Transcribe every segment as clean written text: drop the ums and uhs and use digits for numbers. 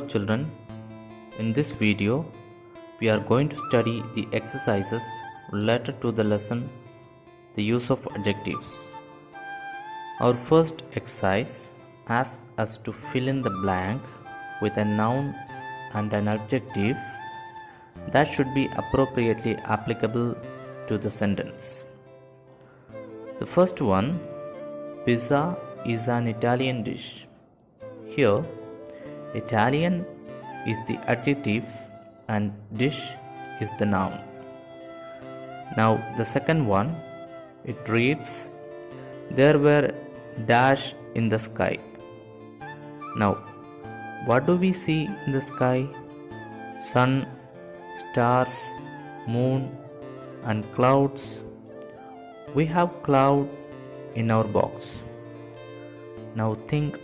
Hello children, in this video we are going to study the exercises related to the lesson the use of adjectives. Our first exercise asks us to fill in the blank with a noun and an adjective that should be appropriately applicable to the sentence. The first one, pizza is an Italian dish. Here, Italian is the adjective and dish is the noun. Now the second one, it reads, there were dash in the sky. Now, what do we see in the sky? Sun, stars, moon and clouds. We have cloud in our box. Now think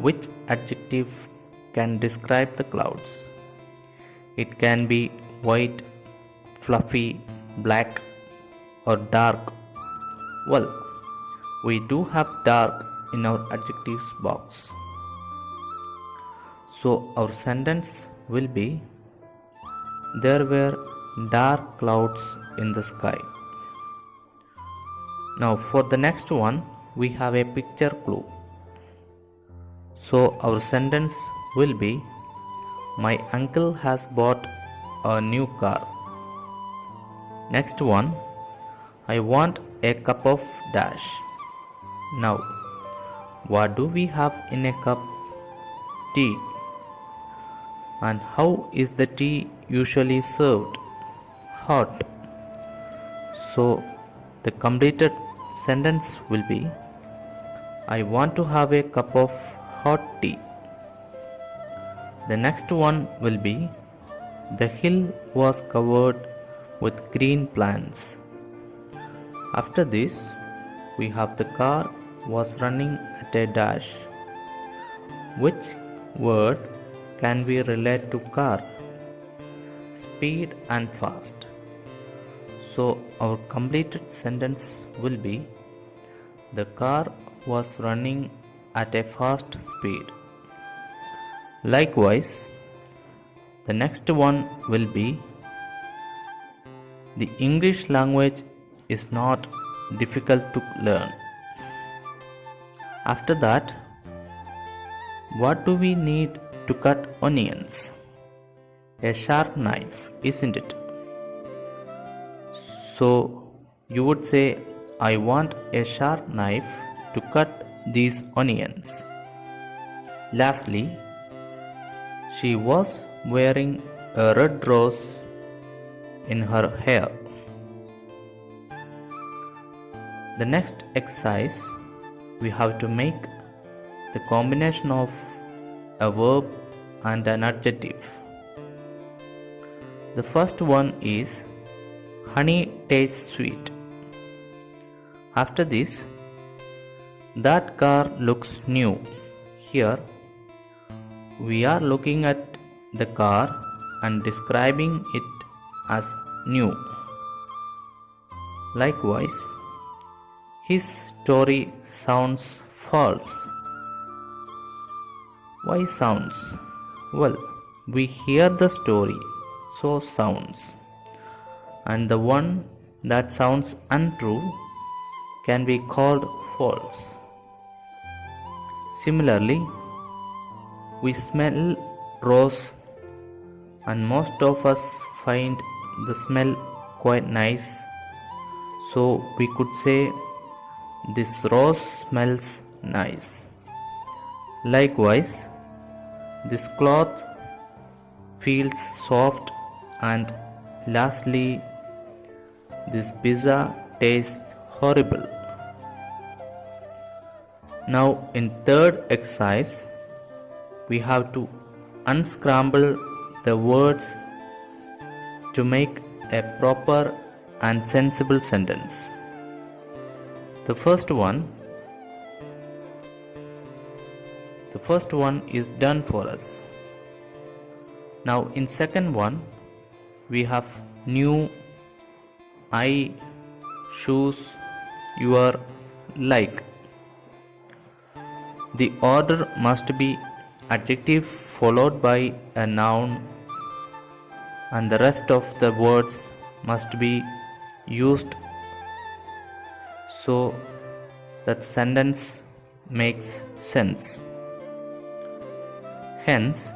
which adjective can describe the clouds. It can be white, fluffy, black or dark. Well, we do have dark in our adjectives box. So our sentence will be, there were dark clouds in the sky. Now for the next one, we have a picture clue. So our sentence will be, my uncle has bought a new car. Next one, I want a cup of dash. Now, what do we have in a cup? Tea. And how is the tea usually served? Hot. So the completed sentence will be, I want to have a cup of hot tea. The next one will be, the hill was covered with green plants. After this, we have the car was running at a dash. Which word can we relate to car? Speed and fast. So our completed sentence will be, the car was running at a fast speed. Likewise, the next one will be, the English language is not difficult to learn. After that, what do we need to cut onions? A sharp knife, isn't it? So you would say, I want a sharp knife to cut these onions. Lastly, she was wearing a red rose in her hair. The next exercise, we have to make the combination of a verb and an adjective. The first one is, honey tastes sweet. After this, that car looks new. Here, we are looking at the car and describing it as new. Likewise, his story sounds false. Why sounds? Well, we hear the story, so sounds. And the one that sounds untrue can be called false. Similarly, we smell rose and most of us find the smell quite nice. So we could say, this rose smells nice. Likewise, this cloth feels soft, and lastly, this pizza tastes horrible. Now in third exercise, we have to unscramble the words to make a proper and sensible sentence. The first one is done for us. Now in second one, we have new, I, shoes, your, like. The order must be adjective followed by a noun, and the rest of the words must be used so that sentence makes sense. Hence,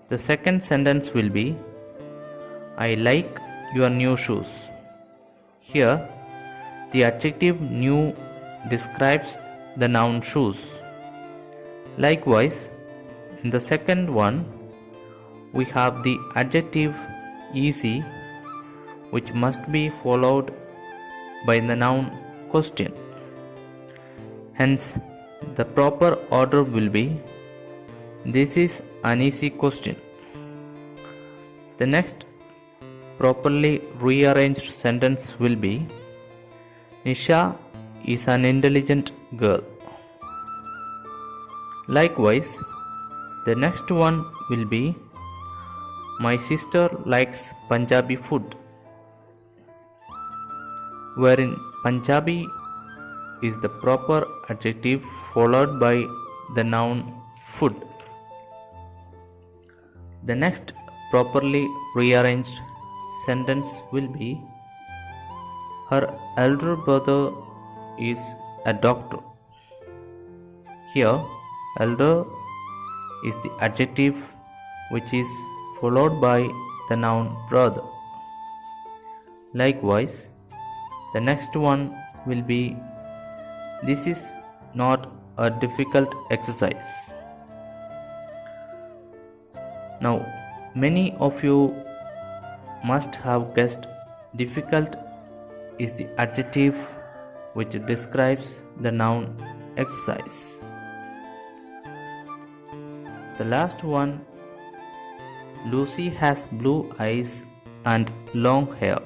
the second sentence will be, I like your new shoes. Here, the adjective new describes the noun shoes. Likewise, in the second one, we have the adjective easy, which must be followed by the noun question. Hence, the proper order will be, this is an easy question. The next properly rearranged sentence will be, Nisha is an intelligent girl. Likewise, the next one will be, my sister likes Punjabi food, wherein Punjabi is the proper adjective followed by the noun food. The next properly rearranged sentence will be, her elder brother is a doctor. Here, elder is the adjective which is followed by the noun brother. Likewise, the next one will be, this is not a difficult exercise. Now, many of you must have guessed difficult is the adjective which describes the noun exercise. The last one, Lucy has blue eyes and long hair.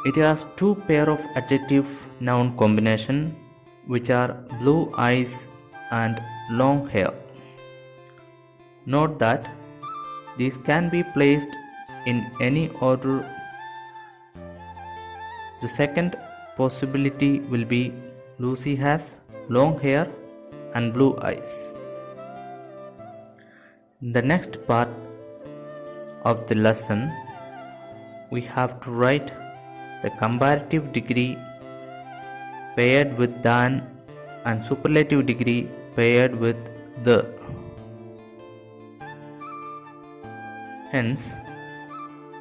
It has two pair of adjective noun combination which are blue eyes and long hair. Note that these can be placed in any order. The second possibility will be, Lucy has long hair and blue eyes. In the next part of the lesson, we have to write the comparative degree paired with than and superlative degree paired with the. Hence,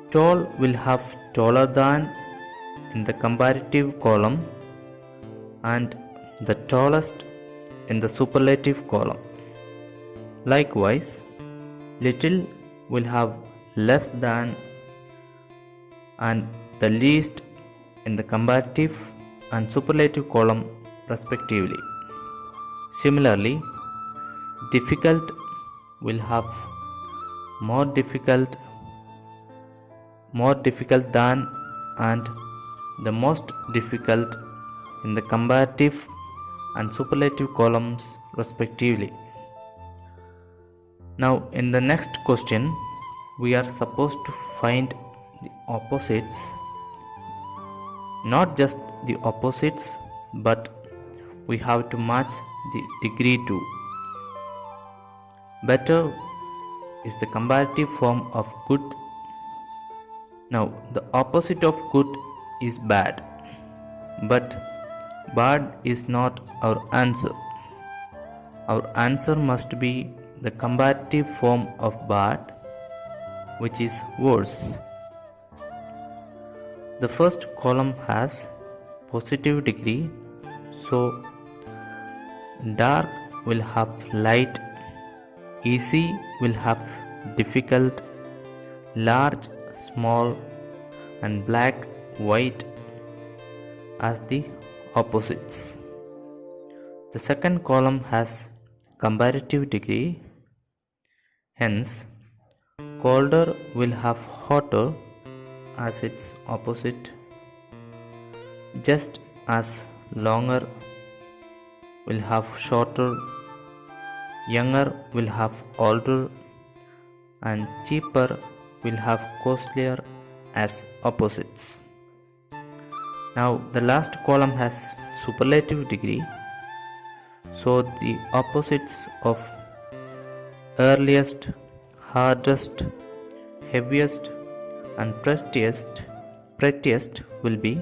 tall will have taller than in the comparative column and the tallest in the superlative column. Likewise, little will have less than and the least in the comparative and superlative column respectively. Similarly, difficult will have more difficult than and the most difficult in the comparative and superlative columns respectively. Now, in the next question, we are supposed to find the opposites, not just the opposites, but we have to match the degree too. Better is the comparative form of good. Now, the opposite of good is bad, but bad is not our answer. Our answer must be the comparative form of bad, which is worse. The first column has positive degree, so dark will have light, easy will have difficult, large, small, and black, white as the opposites. The second column has comparative degree, hence colder will have hotter as its opposite, just as longer will have shorter, younger will have older, and cheaper will have costlier as opposites. Now the last column has superlative degree, So the opposites of earliest, hardest, heaviest and prettiest will be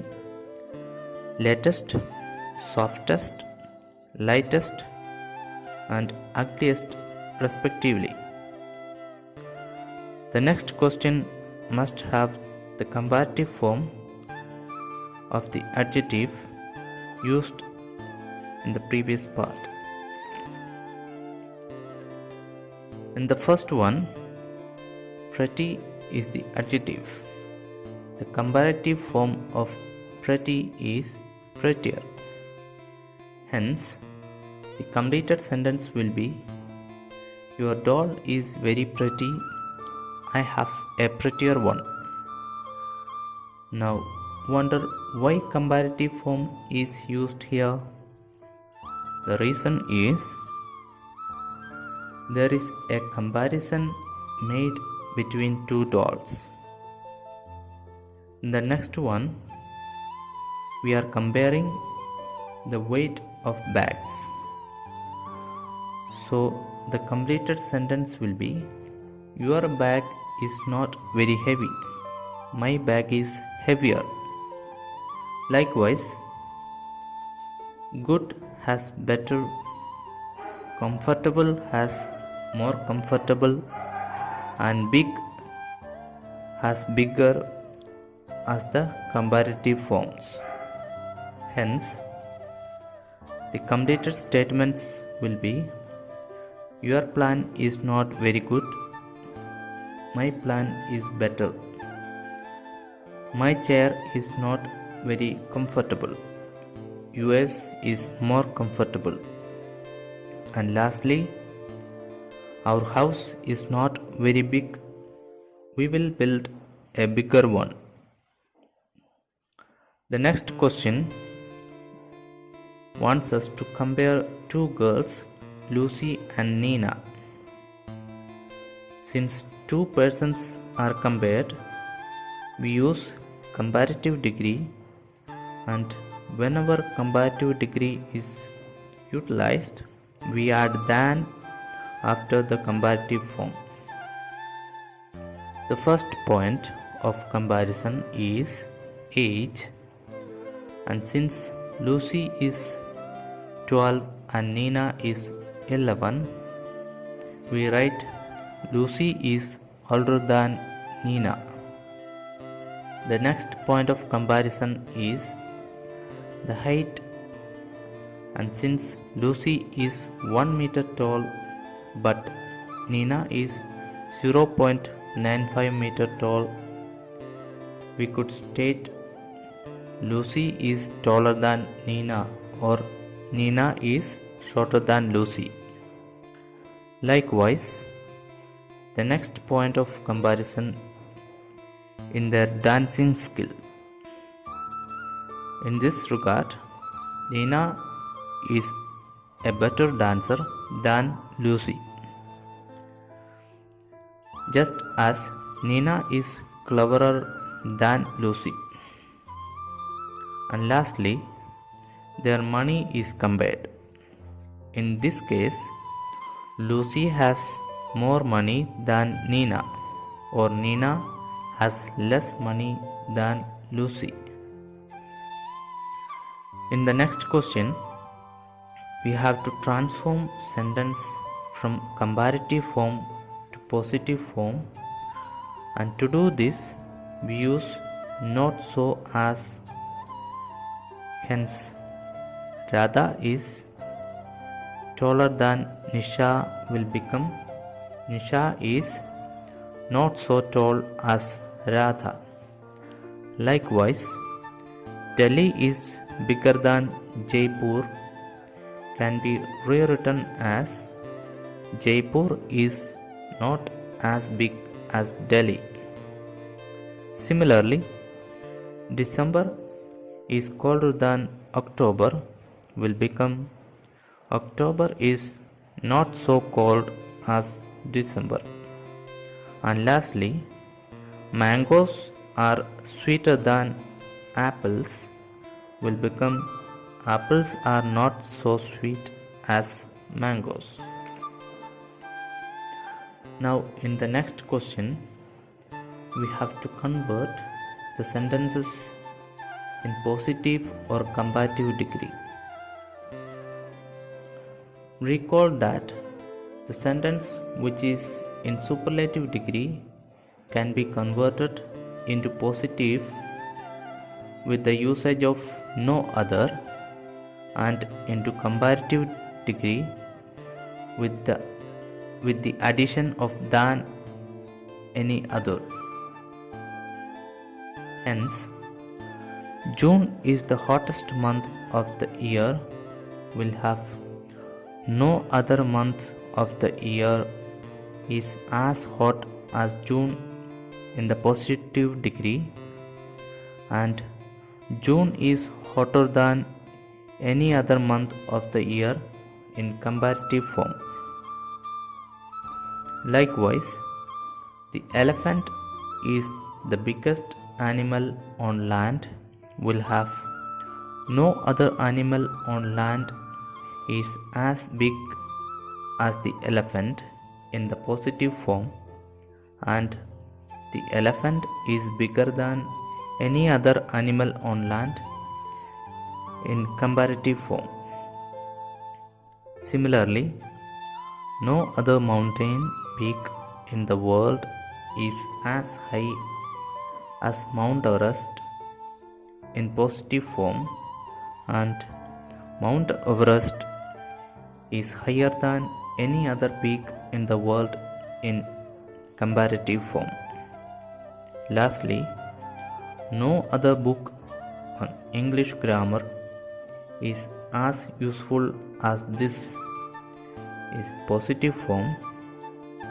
latest, softest, lightest and ugliest respectively. The next question must have the comparative form of the adjective used in the previous part. In the first one, pretty is the adjective. The comparative form of pretty is prettier. Hence, the completed sentence will be, your doll is very pretty. I have a prettier one. Now, wonder why comparative form is used here? The reason is, there is a comparison made between two dolls. In the next one, we are comparing the weight of bags. So, the completed sentence will be, your bag is not very heavy. My bag is heavier. Likewise, good has better, comfortable has more comfortable, and big has bigger as the comparative forms. Hence, the completed statements will be, your plan is not very good. My plan is better. My chair is not very comfortable. Yours is more comfortable. And lastly, our house is not very big. We will build a bigger one. The next question wants us to compare two girls, Lucy and Nina. Since two persons are compared, we use comparative degree, and whenever comparative degree is utilized, we add than after the comparative form. The first point of comparison is age, and since Lucy is 12 and Nina is 11, we write Lucy is older than Nina. The next point of comparison is the height, and since Lucy is 1 meter tall but Nina is 0.95 meter tall, we could state Lucy is taller than Nina, or Nina is shorter than Lucy. Likewise, the next point of comparison in their dancing skill. In this regard, Nina is a better dancer than Lucy, just as Nina is cleverer than Lucy. And lastly, their money is compared. In this case, Lucy has more money than Nina, or Nina has less money than Lucy. In the next question, we have to transform sentence from comparative form to positive form, and to do this, we use not so as. Hence, Radha is taller than Nisha will become Nisha is not so tall as Radha. Likewise, Delhi is bigger than Jaipur can be rewritten as Jaipur is not as big as Delhi. Similarly, December is colder than October will become October is not so cold as December. And lastly, mangoes are sweeter than apples will become apples are not so sweet as mangoes. Now, in the next question, we have to convert the sentences in positive or comparative degree. Recall that the sentence which is in superlative degree can be converted into positive with the usage of no other, and into comparative degree with the addition of than any other. Hence, June is the hottest month of the year will have no other month of the year is as hot as June in the positive degree, and June is hotter than any other month of the year in comparative form. Likewise, the elephant is the biggest animal on land will have no other animal on land is as big as the elephant in the positive form, and the elephant is bigger than any other animal on land in comparative form. Similarly, no other mountain peak in the world is as high as Mount Everest in positive form, and Mount Everest is higher than any other peak in the world in comparative form. Lastly, no other book on English grammar is as useful as this is positive form,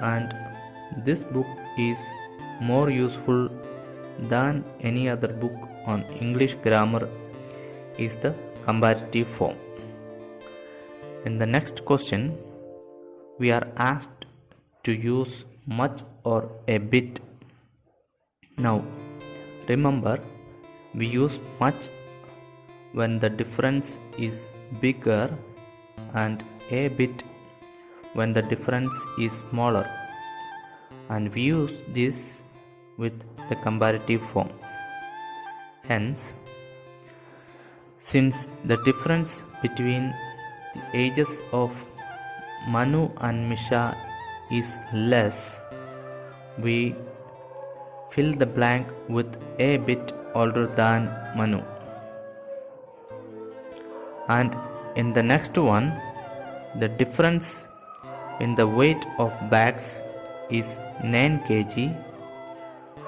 and this book is more useful than any other book on English grammar is the comparative form. In the next question, we are asked to use much or a bit. Now, remember, we use much when the difference is bigger and a bit when the difference is smaller, and we use this with the comparative form. Hence, since the difference between the ages of Manu and Misha is less, we fill the blank with a bit older than Manu. And in the next one, the difference in the weight of bags is 9 kg,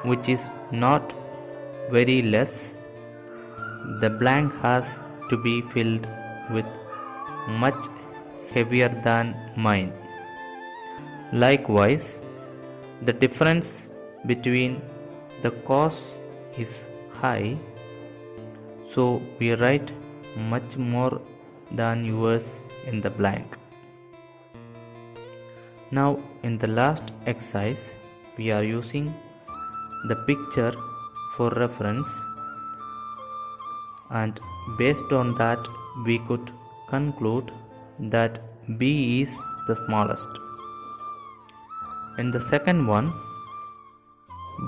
which is not very less. The blank has to be filled with much heavier than mine. Likewise, the difference between the cost is high, so we write much more than yours in the blank. Now, in the last exercise, we are using the picture for reference, and based on that, we could conclude that B is the smallest. In the second one,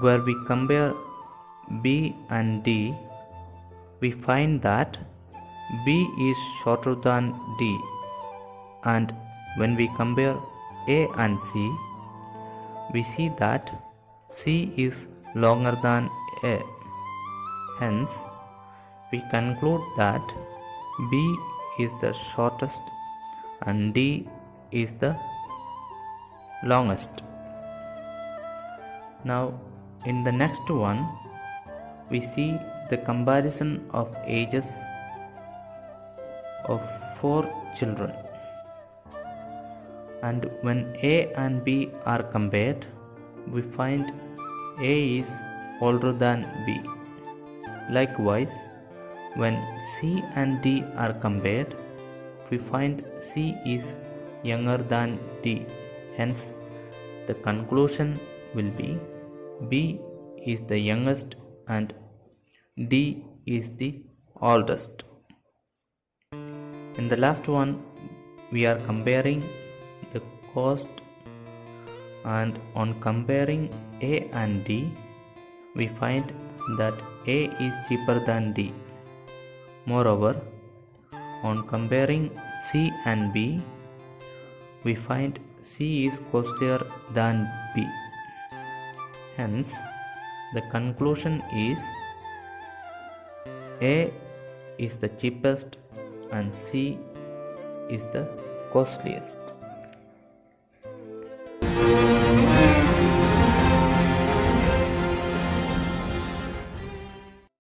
where we compare B and D, we find that B is shorter than D, and when we compare A and C, we see that C is longer than A. Hence, we conclude that B is the shortest and D is the longest. Now, in the next one, we see the comparison of ages of 4 children. And when A and B are compared, we find A is older than B. Likewise, when C and D are compared, we find C is younger than D. Hence, the conclusion will be B is the youngest and D is the oldest. In the last one, we are comparing the cost, and on comparing A and D, we find that A is cheaper than D. Moreover, on comparing C and B, we find C is costlier than B. Hence, the conclusion is A is the cheapest and C is the costliest.